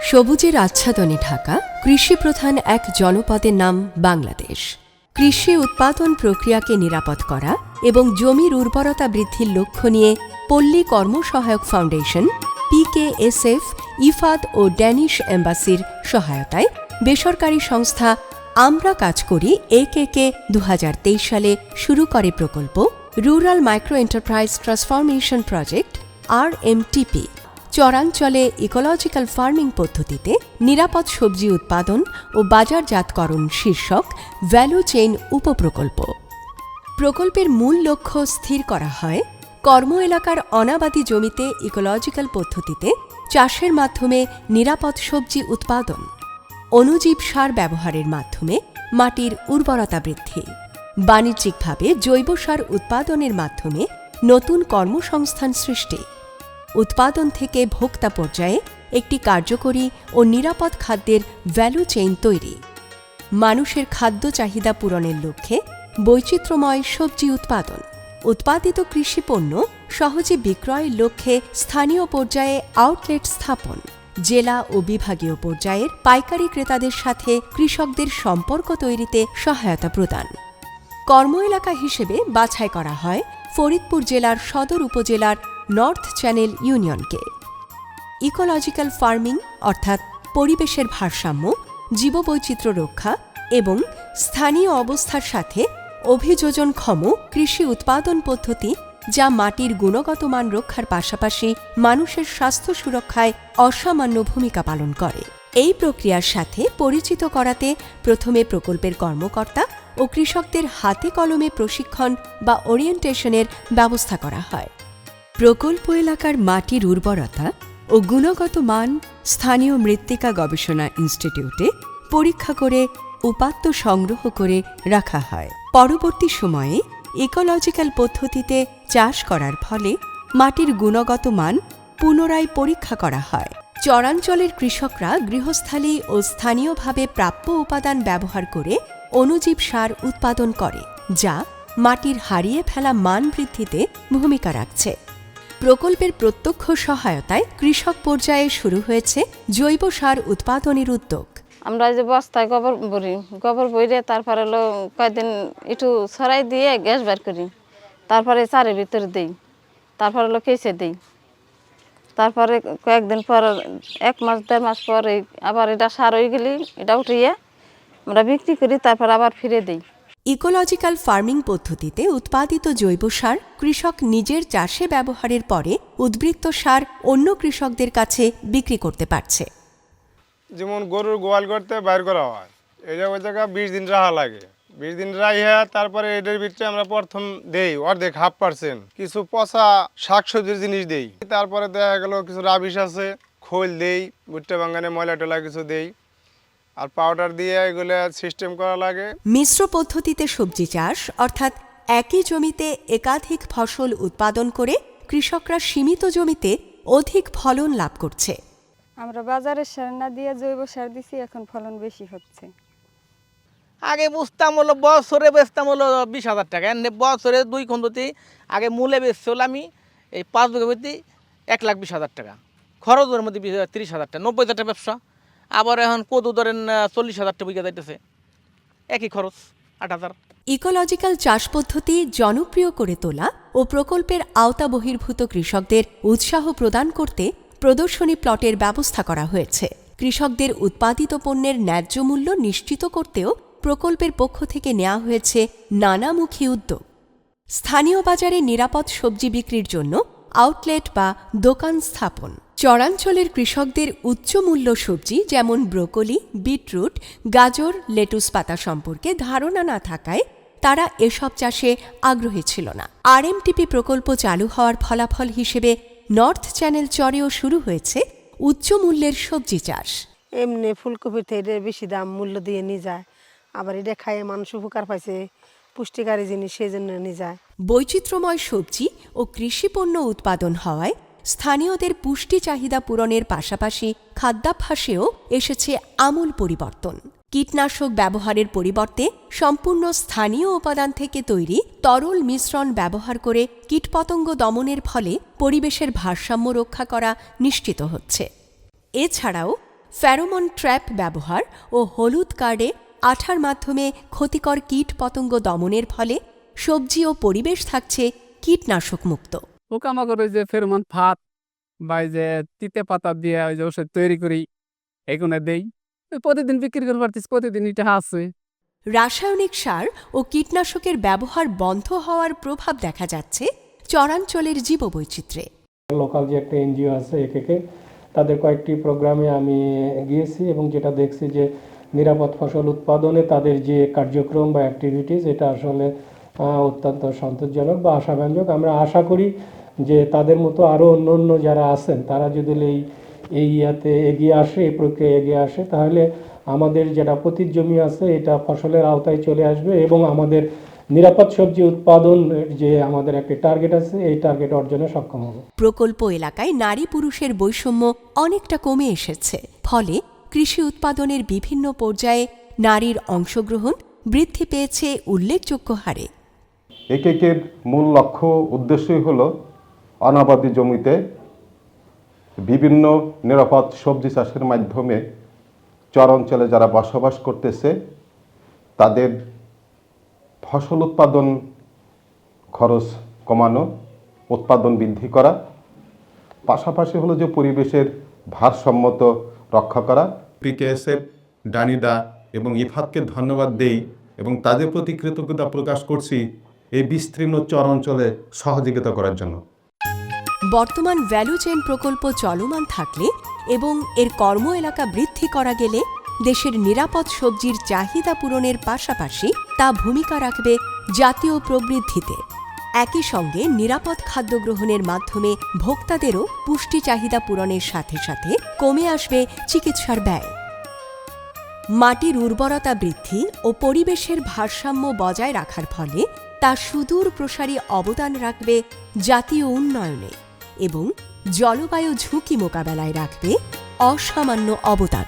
সবুজের আচ্ছাদনে ঢাকা কৃষিপ্রধান এক জনপদের নাম বাংলাদেশ। কৃষি উৎপাদন প্রক্রিয়াকে নিরাপদ করা এবং জমির উর্বরতা বৃদ্ধির লক্ষ্য নিয়ে পল্লী কর্মসহায়ক ফাউন্ডেশন, PKSF, ইফাদ ও ড্যানিশ এম্বাসির সহায়তায় বেসরকারি সংস্থা আমরা কাজ করি AKK 2023 সালে শুরু করে প্রকল্প rural micro enterprise transformation project RMTP। চরাঞ্চলে ইকোলজিক্যাল ফার্মিং পদ্ধতিতে নিরাপদ সবজি উৎপাদন ও বাজারজাতকরণ শীর্ষক ভ্যালু চেইন উপপ্রকল্প। প্রকল্পের মূল লক্ষ্য স্থির করা হয় কর্ম এলাকার অনাবাদী জমিতে ইকোলজিক্যাল পদ্ধতিতে চাষের মাধ্যমে নিরাপদ সবজি উৎপাদন, অণুজীব সার ব্যবহারের মাধ্যমে মাটির উর্বরতা বৃদ্ধি, বাণিজ্যিকভাবে জৈব সার উৎপাদনের মাধ্যমে নতুন কর্মসংস্থান সৃষ্টি, উৎপাদন থেকে ভোক্তা পর্যায়ে একটি কার্যকরী ও নিরাপদ খাদ্যের ভ্যালু চেইন তৈরি, মানুষের খাদ্য চাহিদা পূরণের লক্ষ্যে বৈচিত্র্যময় সবজি উৎপাদন, উৎপাদিত কৃষিপণ্য সহজে বিক্রয়ের লক্ষ্যে স্থানীয় পর্যায়ে আউটলেট স্থাপন, জেলা ও বিভাগীয় পর্যায়ের পাইকারি ক্রেতাদের সাথে কৃষকদের সম্পর্ক তৈরিতে সহায়তা প্রদান। কর্ম এলাকা হিসেবে বাছাই করা হয় ফরিদপুর জেলার সদর উপজেলার নর্থ চ্যানেল ইউনিয়নকে। ইকোলজিক্যাল ফার্মিং অর্থাৎ পরিবেশের ভারসাম্য, জীববৈচিত্র্য রক্ষা এবং স্থানীয় অবস্থার সাথে অভিযোজনক্ষম কৃষি উৎপাদন পদ্ধতি যা মাটির গুণগত মান রক্ষার পাশাপাশি মানুষের স্বাস্থ্য সুরক্ষায় অসামান্য ভূমিকা পালন করে। এই প্রক্রিয়ার সাথে পরিচিত করাতে প্রথমে প্রকল্পের কর্মকর্তা ও কৃষকদের হাতে কলমে প্রশিক্ষণ বা ওরিয়েন্টেশনের ব্যবস্থা করা হয়। প্রকল্প এলাকার মাটির উর্বরতা ও গুণগত মান স্থানীয় মৃত্তিকা গবেষণা ইনস্টিটিউটে পরীক্ষা করে উপাত্ত সংগ্রহ করে রাখা হয়। পরবর্তী সময়ে ইকোলজিক্যাল পদ্ধতিতে চাষ করার ফলে মাটির গুণগত মান পুনরায় পরীক্ষা করা হয়। চরাঞ্চলের কৃষকরা গৃহস্থালী ও স্থানীয়ভাবে প্রাপ্য উপাদান ব্যবহার করে অণুজীব সার উৎপাদন করে, যা মাটির হারিয়ে ফেলা মান বৃদ্ধিতে ভূমিকা রাখছে। প্রকল্পের প্রত্যক্ষ সহায়তায় কৃষক পর্যায়ে শুরু হয়েছে জৈব সার উৎপাদনের উদ্যোগ। আমরা যে বস্তায় গোবর বইরে তারপরে হলো কয়েকদিন একটু ছড়াই দিয়ে গ্যাস বের করি, তারপরে চারের ভিতরে দিই, তারপরে হলো কেসে দিই, তারপরে কয়েকদিন পর 1 মাস 1.5 মাস পর আবার এটা সার হয়ে গেলে এটা উঠিয়ে আমরা বিক্রি করি, তারপর আবার ফিরে দিই। ইকোলজিক্যাল ফার্মিং পদ্ধতিতে উৎপাদিত জৈব সার কৃষক নিজের চাষে ব্যবহারের পরে উদ্বৃত্ত সার অন্য কৃষকদের কাছে বিক্রি করতে পারছে। যেমন গরুর গোয়াল করতে বাইর করা হয়, এটা ওই জায়গায় 20 দিন রাখা লাগে। 20 দিন রাখা তারপরে এটার ভিতরে আমরা প্রথম দেই অর্ধেক 0.5% কিছু পচা শাকসবজির জিনিস দেই, তারপরে দেখা গেল কিছু রাবিশ আছে, খোল দেই, ভুট্টা বাঙ্গানে ময়লা টলা কিছু দেই, আর পাউডার দিয়ে এগুলো সিস্টেম করা লাগে। মিশ্র পদ্ধতিতে সবজি চাষ অর্থাৎ একই জমিতে একাধিক ফসল উৎপাদন করে কৃষকরা সীমিত জমিতে অধিক ফলন লাভ করছে। আমরা বাজারের সার না দিয়ে জৈব সার দিছি, এখন ফলন বেশি হচ্ছে। আগে বুঝতাম হলো বছরে বেচতাম হলো 20,000 টাকা, বছরে 2 খন্দতে আগে মূলে বেচছিল আমি এই 5 বিঘা মধ্যে 1,20,000 টাকা, খরচের মধ্যে 30,000 টাকা, 90,000 টাকা ব্যবসা। আবার এখন কদু ধরেন 40,000 টাকা বিঘা যাইতেছে, একই খরচ 8,000। ইকোলজিক্যাল চাষ পদ্ধতি জনপ্রিয় করে তোলা ও প্রকল্পের আওতা বহির্ভূত কৃষকদের উৎসাহ প্রদান করতে প্রদর্শনী প্লটের ব্যবস্থা করা হয়েছে। কৃষকদের উৎপাদিত পণ্যের ন্যায্য মূল্য নিশ্চিত করতেও প্রকল্পের পক্ষ থেকে নেওয়া হয়েছে নানামুখী উদ্যোগ। স্থানীয় বাজারে নিরাপদ সবজি বিক্রির জন্য আউটলেট বা দোকান স্থাপন, চরাঞ্চলের কৃষকদের উচ্চমূল্য সবজি যেমন ব্রোকলি, বিটরুট, গাজর, লেটুস পাতা সম্পর্কে ধারণা না থাকায় তারা এসব চাষে আগ্রহী ছিল না। RMTP প্রকল্প চালু হওয়ার ফলাফল হিসেবে নর্থ চ্যানেল চরেও শুরু হয়েছে উচ্চমূল্যের সবজি চাষ। এমনি ফুলকপির থেকে বেশি দাম মূল্য দিয়ে নিয়ে যায়, আবার এটা খাইয়ে মানুষ উপকার পাইছে, পুষ্টিকারী জিনিস সেই জন্য নিয়ে যায়। বৈচিত্র্যময় সবজি ও কৃষিপণ্য উৎপাদন হওয়ায় স্থানীয়দের পুষ্টি চাহিদা পূরণের পাশাপাশি খাদ্যাভ্যাসেও এসেছে আমূল পরিবর্তন। কীটনাশক ব্যবহারের পরিবর্তে সম্পূর্ণ স্থানীয় উপাদান থেকে তৈরি তরল মিশ্রণ ব্যবহার করে কীটপতঙ্গ দমনের ফলে পরিবেশের ভারসাম্য রক্ষা করা নিশ্চিত হচ্ছে। এছাড়াও ফেরোমন ট্র্যাপ ব্যবহার ও হলুদ কার্ডে আঠার মাধ্যমে ক্ষতিকর কীট পতঙ্গ দমনের ফলে সবজি ও পরিবেশ থাকছে কীটনাশক মুক্ত। পোকামাকড় ওই যে ফেরোমন ফাঁদ বা এই যে তিতে পাতা দিয়ে ওই যে ওষুধ তৈরি করি, এগুলো দেই। প্রতিদিন বিক্রি করে পারতেছি, প্রতিদিন এটা আছে। রাসায়নিক সার ও কীটনাশকের ব্যবহার বন্ধ হওয়ার প্রভাব দেখা যাচ্ছে চরাঞ্চলের জীববৈচিত্র্যে। লোকাল যে একটা এনজিও আছে একে তাদের কয়েকটি প্রোগ্রামে আমি গিয়েছি এবং যেটা দেখছি যে নিরাপদ ফসল উৎপাদনে তাদের যে কার্যক্রম বা অ্যাক্টিভিটিস এটা আসলে অত্যন্ত সন্তোষজনক বা আশাব্যঞ্জক। আমরা আশা করি যে তাদের মতো আরও অন্য অন্য যারা আছেন তারা যদি এই ইয়াতে এগিয়ে আসে, এই প্রক্রিয়ায় এগিয়ে আসে, তাহলে আমাদের যেটা পতিত জমি আছে এটা ফসলের আওতায় চলে আসবে এবং আমাদের নিরাপদ সবজি উৎপাদন যে আমাদের একটা টার্গেট আছে এই টার্গেট অর্জনে সক্ষম হবে। প্রকল্প এলাকায় নারী পুরুষের বৈষম্য অনেকটা কমে এসেছে, ফলে কৃষি উৎপাদনের বিভিন্ন পর্যায়ে নারীর অংশগ্রহণ বৃদ্ধি পেয়েছে উল্লেখযোগ্য হারে। একেকের মূল লক্ষ্য উদ্দেশ্যই হলো অনাবাদি জমিতে বিভিন্ন নিরাপদ সবজি চাষের মাধ্যমে চর অঞ্চলে যারা বসবাস করতেছে তাদের ফসল উৎপাদন খরচ কমানো, উৎপাদন বৃদ্ধি করা, পাশাপাশি হলো যে পরিবেশের ভারসাম্যত রক্ষা করা। পিকেএসএফ, ডানিদা এবং ইফাতকে ধন্যবাদ দেই এবং তাদের প্রতি কৃতজ্ঞতা প্রকাশ করছি এই বিস্তীর্ণ চর অঞ্চলে সহযোগিতা করার জন্য। বর্তমান ভ্যালু চেইন প্রকল্প চলমান থাকলে এবং এর কর্ম এলাকা বৃদ্ধি করা গেলে দেশের নিরাপদ সবজির চাহিদা পূরণের পাশাপাশি তা ভূমিকা রাখবে জাতীয় প্রবৃদ্ধিতে। একই সঙ্গে নিরাপদ খাদ্য গ্রহণের মাধ্যমে ভোক্তাদেরও পুষ্টি চাহিদা পূরণের সাথে সাথে কমে আসবে চিকিৎসার ব্যয়। মাটির উর্বরতা বৃদ্ধি ও পরিবেশের ভারসাম্য বজায় রাখার ফলে তা সুদূর প্রসারী অবদান রাখবে জাতীয় উন্নয়নে এবং জলবায়ু ঝুঁকি মোকাবেলায় রাখবে অসামান্য অবদান।